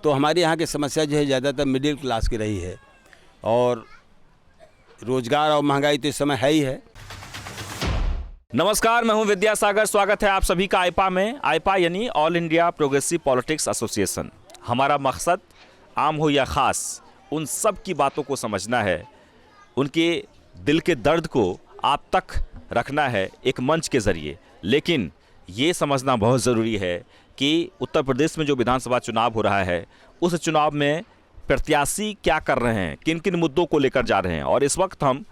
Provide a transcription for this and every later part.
तो हमारे यहाँ की समस्या जो है ज़्यादातर मिडिल क्लास की रही है और रोज़गार और महंगाई तो इस समय है ही है। नमस्कार, मैं हूं विद्यासागर। स्वागत है आप सभी का आईपा में। आईपा यानी all India progressive politics association. हमारा मकसद आम हो या ख़ास उन सब की बातों को समझना है, उनके दिल के दर्द को आप तक रखना है एक मंच के ज़रिए। लेकिन ये समझना बहुत ज़रूरी है कि उत्तर प्रदेश में जो विधानसभा चुनाव हो रहा है उस चुनाव में प्रत्याशी क्या कर रहे हैं, किन किन मुद्दों को लेकर जा रहे हैं। और इस वक्त हम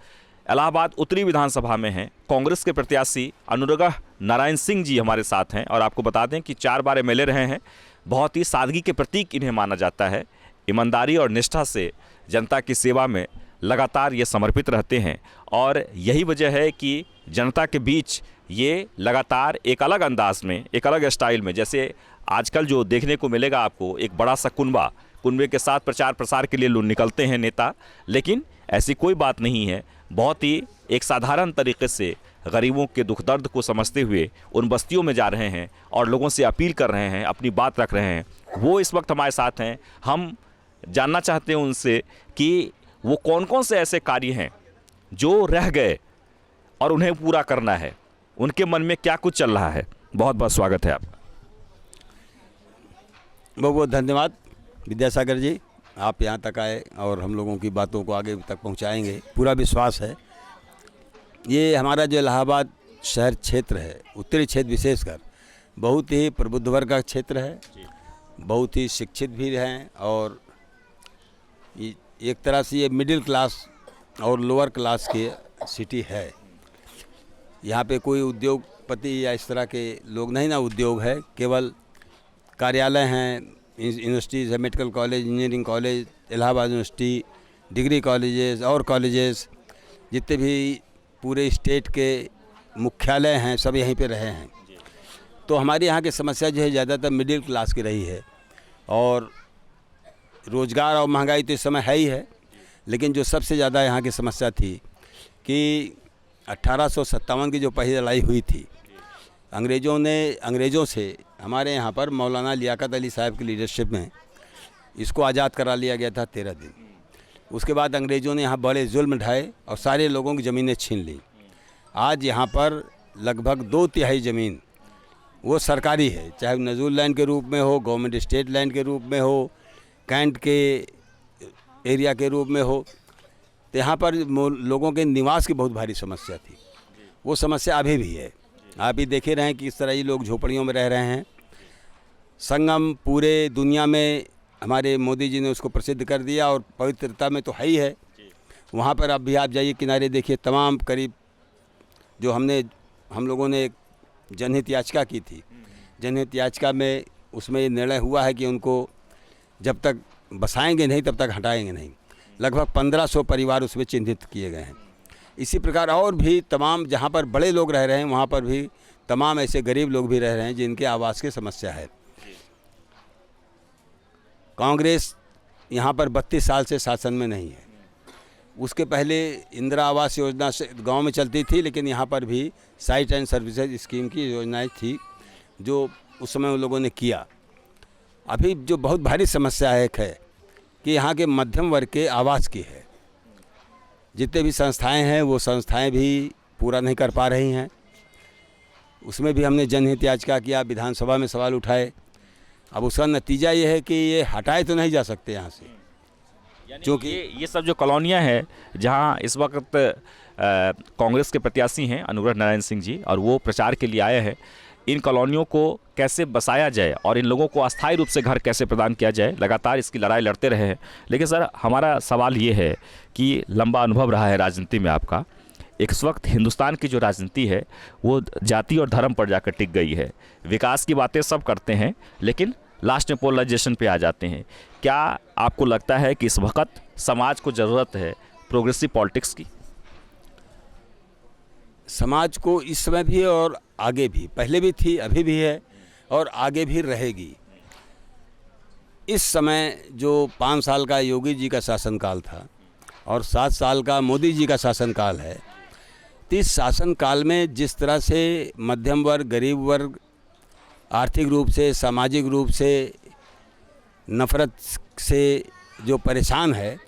इलाहाबाद उत्तरी विधानसभा में हैं। कांग्रेस के प्रत्याशी अनुराग नारायण सिंह जी हमारे साथ हैं और आपको बता दें कि 4 बार एमएलए रहे हैं। बहुत ही सादगी के प्रतीक इन्हें माना जाता है। ईमानदारी और निष्ठा से जनता की सेवा में लगातार ये समर्पित रहते हैं और यही वजह है कि जनता के बीच ये लगातार एक अलग अंदाज में, एक अलग स्टाइल में, जैसे आजकल जो देखने को मिलेगा आपको, एक बड़ा सा कुनबे के साथ प्रचार प्रसार के लिए लोग निकलते हैं नेता, लेकिन ऐसी कोई बात नहीं है। बहुत ही एक साधारण तरीके से गरीबों के दुख दर्द को समझते हुए उन बस्तियों में जा रहे हैं और लोगों से अपील कर रहे हैं, अपनी बात रख रहे हैं। वो इस वक्त हमारे साथ हैं। हम जानना चाहते हैं उनसे कि वो कौन कौन से ऐसे कार्य हैं जो रह गए और उन्हें पूरा करना है, उनके मन में क्या कुछ चल रहा है। बहुत बहुत स्वागत है आपका। बहुत बहुत धन्यवाद विद्यासागर जी, आप यहाँ तक आए और हम लोगों की बातों को आगे तक पहुँचाएंगे, पूरा विश्वास है। ये हमारा जो इलाहाबाद शहर क्षेत्र है, उत्तरी क्षेत्र विशेषकर, बहुत ही प्रबुद्ध वर्ग का क्षेत्र है, बहुत ही शिक्षित भी हैं और एक तरह से ये मिडिल क्लास और लोअर क्लास की सिटी है। यहाँ पे कोई उद्योगपति या इस तरह के लोग नहीं ना, उद्योग है, केवल कार्यालय हैं, यूनिवर्सिटीज़ है, medical college, engineering college, Allahabad university, degree colleges और कॉलेजेस, जितने भी पूरे स्टेट के मुख्यालय हैं सब यहीं पे रहे हैं। तो हमारे यहाँ की समस्या जो है ज़्यादातर मिडिल क्लास की रही है और रोज़गार और महंगाई तो इस समय है ही है। लेकिन जो सबसे ज़्यादा यहाँ की समस्या थी कि 1857 की जो पहली लड़ाई हुई थी, अंग्रेज़ों से हमारे यहाँ पर मौलाना लियाकत अली साहब की लीडरशिप में इसको आज़ाद करा लिया गया था 13 दिन। उसके बाद अंग्रेज़ों ने यहाँ बड़े जुल्म ढाए और सारे लोगों की ज़मीनें छीन ली। आज यहाँ पर लगभग 2/3 ज़मीन वो सरकारी है, चाहे नजूल लैंड के रूप में हो, गवर्नमेंट स्टेट लैंड के रूप में हो, कैंट के एरिया के रूप में हो। तो यहाँ पर लोगों के निवास की बहुत भारी समस्या थी। वो समस्या अभी भी है। आप ही देखे रहे हैं कि इस तरह ही लोग झोपड़ियों में रह रहे हैं। संगम पूरे दुनिया में हमारे मोदी जी ने उसको प्रसिद्ध कर दिया और पवित्रता में तो है ही है। वहाँ पर अब भी आप जाइए किनारे देखिए, तमाम करीब जो हम लोगों ने एक जनहित याचिका की थी, जनहित याचिका में उसमें ये निर्णय हुआ है कि उनको जब तक बसाएंगे नहीं तब तक हटाएंगे नहीं। लगभग 1500 परिवार उसमें चिन्हित किए गए हैं। इसी प्रकार और भी तमाम जहाँ पर बड़े लोग रह रहे हैं वहाँ पर भी तमाम ऐसे गरीब लोग भी रह रहे हैं जिनके आवास की समस्या है। कांग्रेस यहाँ पर 32 साल से शासन में नहीं है। उसके पहले इंदिरा आवास योजना से गांव में चलती थी, लेकिन यहाँ पर भी साइट एंड सर्विसेज स्कीम की योजनाएं थी जो उस समय उन लोगों ने किया। अभी जो बहुत भारी समस्या एक है कि यहाँ के मध्यम वर्ग के आवास की है। जितने भी संस्थाएं हैं वो संस्थाएं भी पूरा नहीं कर पा रही हैं। उसमें भी हमने जनहित याचिका किया, विधानसभा में सवाल उठाए। अब उसका नतीजा ये है कि ये हटाए तो नहीं जा सकते यहाँ से, क्योंकि ये सब जो कॉलोनियाँ हैं जहाँ इस वक्त कांग्रेस के प्रत्याशी हैं अनुराग नारायण सिंह जी और वो प्रचार के लिए आए हैं, इन कॉलोनियों को कैसे बसाया जाए और इन लोगों को अस्थायी रूप से घर कैसे प्रदान किया जाए, लगातार इसकी लड़ाई लड़ते रहे हैं। लेकिन सर, हमारा सवाल ये है कि लंबा अनुभव रहा है राजनीति में आपका। इस वक्त हिंदुस्तान की जो राजनीति है वो जाति और धर्म पर जाकर टिक गई है। विकास की बातें सब करते हैं लेकिन लास्ट में पोलराइजेशन पे आ जाते हैं। क्या आपको लगता है कि इस वक्त समाज को ज़रूरत है प्रोग्रेसिव पॉलिटिक्स की? समाज को इस समय भी और आगे भी, पहले भी थी, अभी भी है और आगे भी रहेगी। इस समय जो 5 साल का योगी जी का शासनकाल था और 7 साल का मोदी जी का शासनकाल है, तो इस शासनकाल में जिस तरह से मध्यम वर्ग, गरीब वर्ग आर्थिक रूप से, सामाजिक रूप से नफ़रत से जो परेशान है,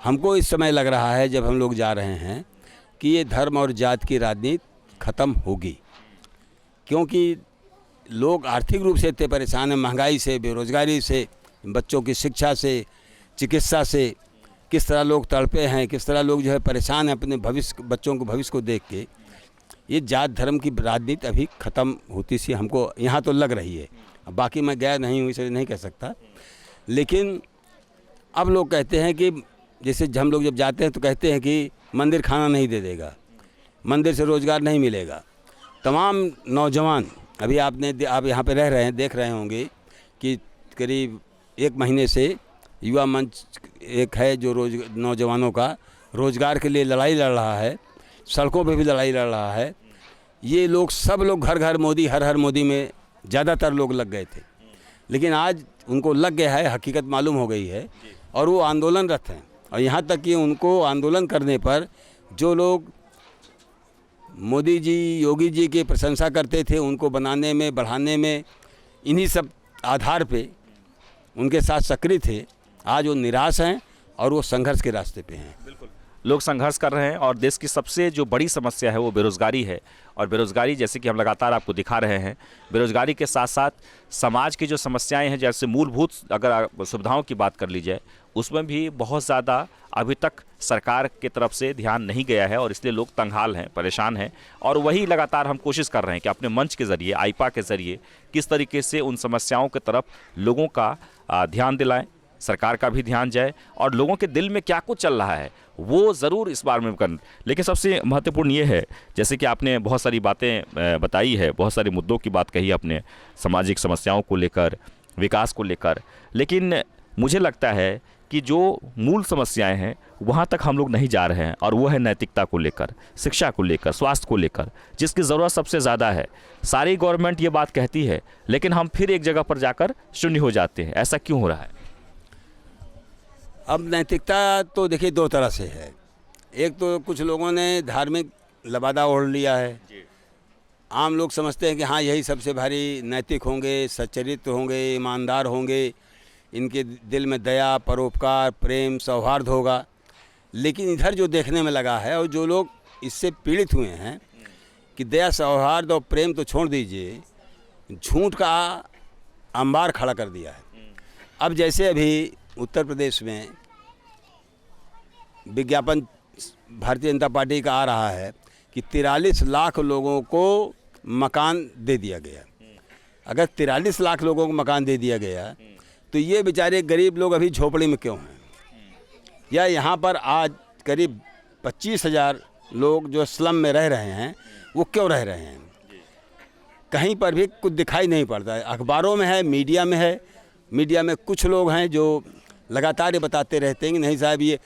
हमको इस समय लग रहा है जब हम लोग जा रहे हैं कि ये धर्म और जात की राजनीति ख़त्म होगी, क्योंकि लोग आर्थिक रूप से इतने परेशान हैं, महंगाई से, बेरोज़गारी से, बच्चों की शिक्षा से, चिकित्सा से, किस तरह लोग तड़पे हैं, किस तरह लोग जो है परेशान हैं अपने भविष्य, बच्चों को भविष्य को देख के। ये जात धर्म की राजनीति अभी ख़त्म होती सी हमको यहाँ तो लग रही है। अब बाकी मैं गया नहीं हूँ इसलिए नहीं कह सकता, लेकिन अब लोग कहते हैं कि जैसे हम लोग जब जाते हैं तो कहते हैं कि मंदिर खाना नहीं दे देगा, मंदिर से रोज़गार नहीं मिलेगा। तमाम नौजवान, अभी आप यहाँ पे रह रहे हैं, देख रहे होंगे कि करीब 1 महीने से युवा मंच एक है जो नौजवानों का रोज़गार के लिए लड़ाई लड़ रहा है, सड़कों पे भी लड़ाई लड़ रहा है। ये लोग सब लोग घर घर मोदी, हर हर मोदी में ज़्यादातर लोग लग गए थे, लेकिन आज उनको लग गया है, हकीकत मालूम हो गई है और वो आंदोलनरत हैं। और यहाँ तक कि उनको आंदोलन करने पर जो लोग मोदी जी, योगी जी की प्रशंसा करते थे, उनको बनाने में, बढ़ाने में, इन्हीं सब आधार पे उनके साथ सक्रिय थे, आज वो निराश हैं और वो संघर्ष के रास्ते पे हैं। बिल्कुल, लोग संघर्ष कर रहे हैं और देश की सबसे जो बड़ी समस्या है वो बेरोज़गारी है। और बेरोज़गारी, जैसे कि हम लगातार आपको दिखा रहे हैं, बेरोज़गारी के साथ साथ समाज की जो समस्याएं हैं, जैसे मूलभूत अगर सुविधाओं की बात कर ली जाए, उसमें भी बहुत ज़्यादा अभी तक सरकार की तरफ से ध्यान नहीं गया है और इसलिए लोग तंगहाल हैं, परेशान हैं। और वही लगातार हम कोशिश कर रहे हैं कि अपने मंच के ज़रिए, आईपा के ज़रिए किस तरीके से उन समस्याओं की तरफ लोगों का ध्यान दिलाएं, सरकार का भी ध्यान जाए और लोगों के दिल में क्या कुछ चल रहा है वो ज़रूर इस बार में करना। लेकिन सबसे महत्वपूर्ण ये है, जैसे कि आपने बहुत सारी बातें बताई है, बहुत सारे मुद्दों की बात कही अपने, सामाजिक समस्याओं को लेकर, विकास को लेकर, लेकिन मुझे लगता है कि जो मूल समस्याएं हैं वहाँ तक हम लोग नहीं जा रहे हैं और वो है नैतिकता को लेकर, शिक्षा को लेकर, स्वास्थ्य को लेकर, जिसकी ज़रूरत सबसे ज़्यादा है। सारी गवर्नमेंट ये बात कहती है लेकिन हम फिर एक जगह पर जाकर शून्य हो जाते हैं। ऐसा क्यों हो रहा है? अब नैतिकता तो देखिए 2 तरह से है। एक तो कुछ लोगों ने धार्मिक लबादा ओढ़ लिया है, आम लोग समझते हैं कि हाँ यही सबसे भारी नैतिक होंगे, सच्चरित्र होंगे, ईमानदार होंगे, इनके दिल में दया, परोपकार, प्रेम, सौहार्द होगा। लेकिन इधर जो देखने में लगा है और जो लोग इससे पीड़ित हुए हैं कि दया, सौहार्द और प्रेम तो छोड़ दीजिए, झूठ का अंबार खड़ा कर दिया है। अब जैसे अभी उत्तर प्रदेश में विज्ञापन भारतीय जनता पार्टी का आ रहा है कि 43 लाख लोगों को मकान दे दिया गया। अगर 43 लाख लोगों को मकान दे दिया गया तो ये बेचारे गरीब लोग अभी झोपड़ी में क्यों हैं? या यहाँ पर आज करीब 25,000 लोग जो स्लम में रह रहे हैं वो क्यों रह रहे हैं? कहीं पर भी कुछ दिखाई नहीं पड़ता है। अखबारों में है, मीडिया में है, मीडिया में कुछ लोग हैं जो लगातार ये बताते रहते हैं कि नहीं साहब ये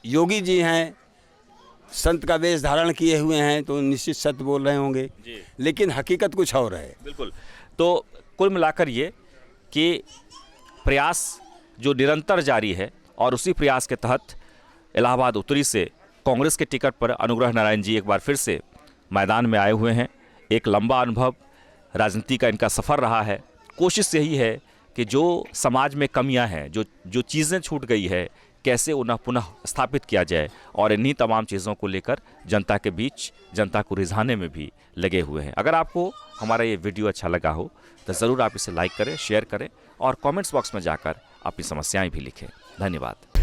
योगी जी हैं, संत का वेश धारण किए हुए हैं तो निश्चित सत्य बोल रहे होंगे, लेकिन हकीकत कुछ और है। बिल्कुल। तो कुल मिलाकर ये कि प्रयास जो निरंतर जारी है और उसी प्रयास के तहत इलाहाबाद उत्तरी से कांग्रेस के टिकट पर अनुग्रह नारायण जी एक बार फिर से मैदान में आए हुए हैं। एक लंबा अनुभव राजनीति का इनका सफ़र रहा है। कोशिश यही है कि जो समाज में कमियां हैं, जो चीज़ें छूट गई है, कैसे उन्हें पुनः स्थापित किया जाए और इन्हीं तमाम चीज़ों को लेकर जनता के बीच, जनता को रिझाने में भी लगे हुए हैं। अगर आपको हमारा ये वीडियो अच्छा लगा हो तो ज़रूर आप इसे लाइक करें, शेयर करें और कमेंट्स बॉक्स में जाकर अपनी समस्याएं भी लिखें। धन्यवाद।